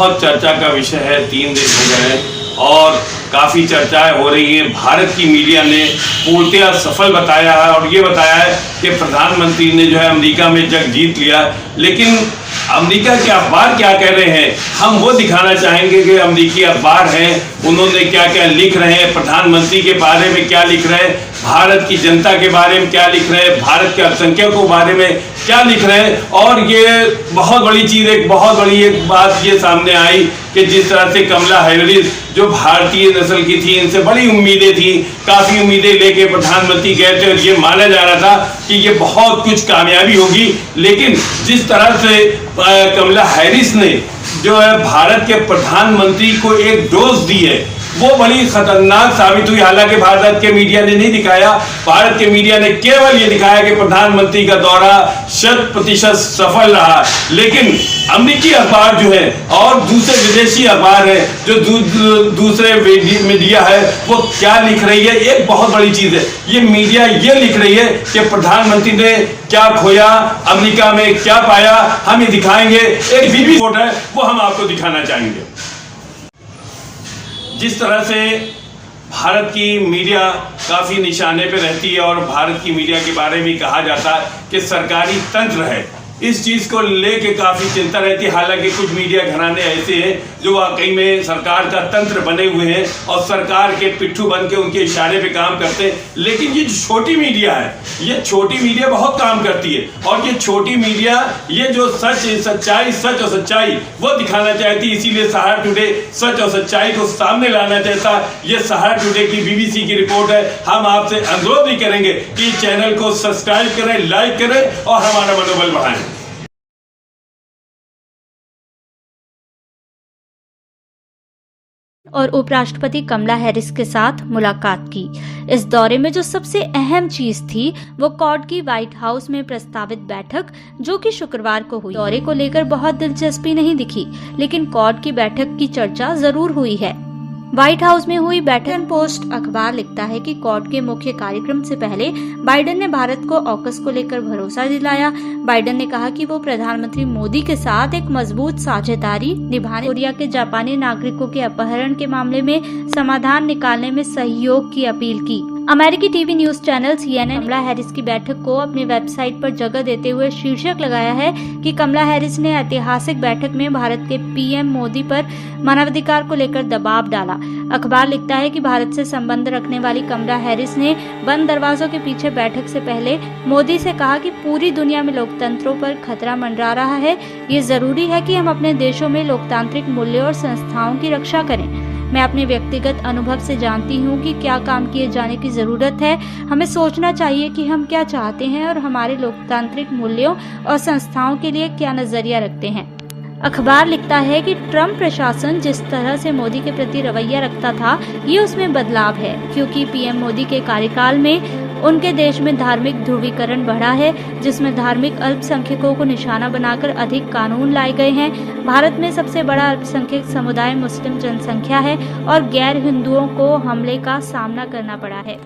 बहुत चर्चा का विषय है। 3 दिन हो गए हैं और काफ़ी चर्चाएं हो रही हैं। भारत की मीडिया ने पूर्णतया सफल बताया है और ये बताया है कि प्रधानमंत्री ने जो है अमेरिका में जंग जीत लिया। लेकिन अमेरिका के अखबार क्या कह रहे हैं, हम वो दिखाना चाहेंगे कि अमेरिकी अखबार हैं, उन्होंने क्या क्या लिख रहे हैं, प्रधानमंत्री के बारे में क्या लिख रहे हैं, भारत की जनता के बारे में क्या लिख रहे हैं, भारत के अल्पसंख्यकों के बारे में क्या लिख रहे हैं। और ये बहुत बड़ी चीज़, एक बहुत बड़ी एक बात ये सामने आई कि जिस तरह से कमला हैरिस जो भारतीय नस्ल की थी, इनसे बड़ी उम्मीदें थी, काफ़ी उम्मीदें लेके प्रधानमंत्री गए थे और ये माना जा रहा था कि ये बहुत कुछ कामयाबी होगी। लेकिन जिस तरह से कमला हैरिस ने जो है भारत के प्रधानमंत्री को एक डोज दी है, वो बड़ी खतरनाक साबित हुई। हालांकि भारत के मीडिया ने नहीं दिखाया, भारत के मीडिया ने केवल ये दिखाया कि प्रधानमंत्री का दौरा 100% सफल रहा। लेकिन अमेरिकी अखबार जो है और दूसरे विदेशी अखबार है, जो दूसरे मीडिया है, वो क्या लिख रही है, एक बहुत बड़ी चीज है। ये मीडिया ये लिख रही है कि प्रधानमंत्री ने क्या खोया, अमेरिका में क्या पाया, हम ये दिखाएंगे। एक बीबी रिपोर्ट है, वो हम आपको दिखाना चाहेंगे। जिस तरह से भारत की मीडिया काफ़ी निशाने पे रहती है और भारत की मीडिया के बारे में कहा जाता है कि सरकारी तंत्र है, इस चीज़ को लेके काफ़ी चिंता रहती है। हालांकि कुछ मीडिया घराने ऐसे हैं जो वाकई में सरकार का तंत्र बने हुए हैं और सरकार के पिट्ठू बन के उनके इशारे पे काम करते हैं। लेकिन ये जो छोटी मीडिया है, ये छोटी मीडिया बहुत काम करती है और ये छोटी मीडिया ये जो सच और सच्चाई वो दिखाना चाहती है। इसीलिए सहारा टुडे सच और सच्चाई को सामने लाना चाहता। ये सहारा टुडे की BBC की रिपोर्ट है। हम आपसे अनुरोध भी करेंगे कि चैनल को सब्सक्राइब करें, लाइक करें और हमारा मनोबल बढ़ाएं। और उपराष्ट्रपति कमला हैरिस के साथ मुलाकात की। इस दौरे में जो सबसे अहम चीज थी वो कॉड की व्हाइट हाउस में प्रस्तावित बैठक, जो कि शुक्रवार को हुई। दौरे को लेकर बहुत दिलचस्पी नहीं दिखी, लेकिन कॉड की बैठक की चर्चा जरूर हुई है। व्हाइट हाउस में हुई बैठक। पोस्ट अखबार लिखता है कि कॉड के मुख्य कार्यक्रम से पहले बाइडेन ने भारत को ऑकस को लेकर भरोसा दिलाया। बाइडेन ने कहा कि वो प्रधानमंत्री मोदी के साथ एक मजबूत साझेदारी निभाने, कोरिया के जापानी नागरिकों के अपहरण के मामले में समाधान निकालने में सहयोग की अपील की। अमेरिकी टीवी न्यूज चैनल CNN कमला हैरिस की बैठक को अपनी वेबसाइट पर जगह देते हुए शीर्षक लगाया है कि कमला हैरिस ने ऐतिहासिक बैठक में भारत के PM मोदी पर मानवाधिकार को लेकर दबाव डाला। अखबार लिखता है कि भारत से संबंध रखने वाली कमला हैरिस ने बंद दरवाजों के पीछे बैठक से पहले मोदी से कहा कि पूरी दुनिया में लोकतंत्रों पर खतरा मंडरा रहा है। ये जरूरी है कि हम अपने देशों में लोकतांत्रिक मूल्यों और संस्थाओं की रक्षा करें। मैं अपने व्यक्तिगत अनुभव से जानती हूँ कि क्या काम किए जाने की जरूरत है। हमें सोचना चाहिए कि हम क्या चाहते हैं और हमारे लोकतांत्रिक मूल्यों और संस्थाओं के लिए क्या नजरिया रखते हैं। अखबार लिखता है कि ट्रम्प प्रशासन जिस तरह से मोदी के प्रति रवैया रखता था, ये उसमें बदलाव है, क्योंकि PM मोदी के कार्यकाल में उनके देश में धार्मिक ध्रुवीकरण बढ़ा है, जिसमें धार्मिक अल्पसंख्यकों को निशाना बनाकर अधिक कानून लाए गए हैं। भारत में सबसे बड़ा अल्पसंख्यक समुदाय मुस्लिम जनसंख्या है और गैर हिंदुओं को हमले का सामना करना पड़ा है।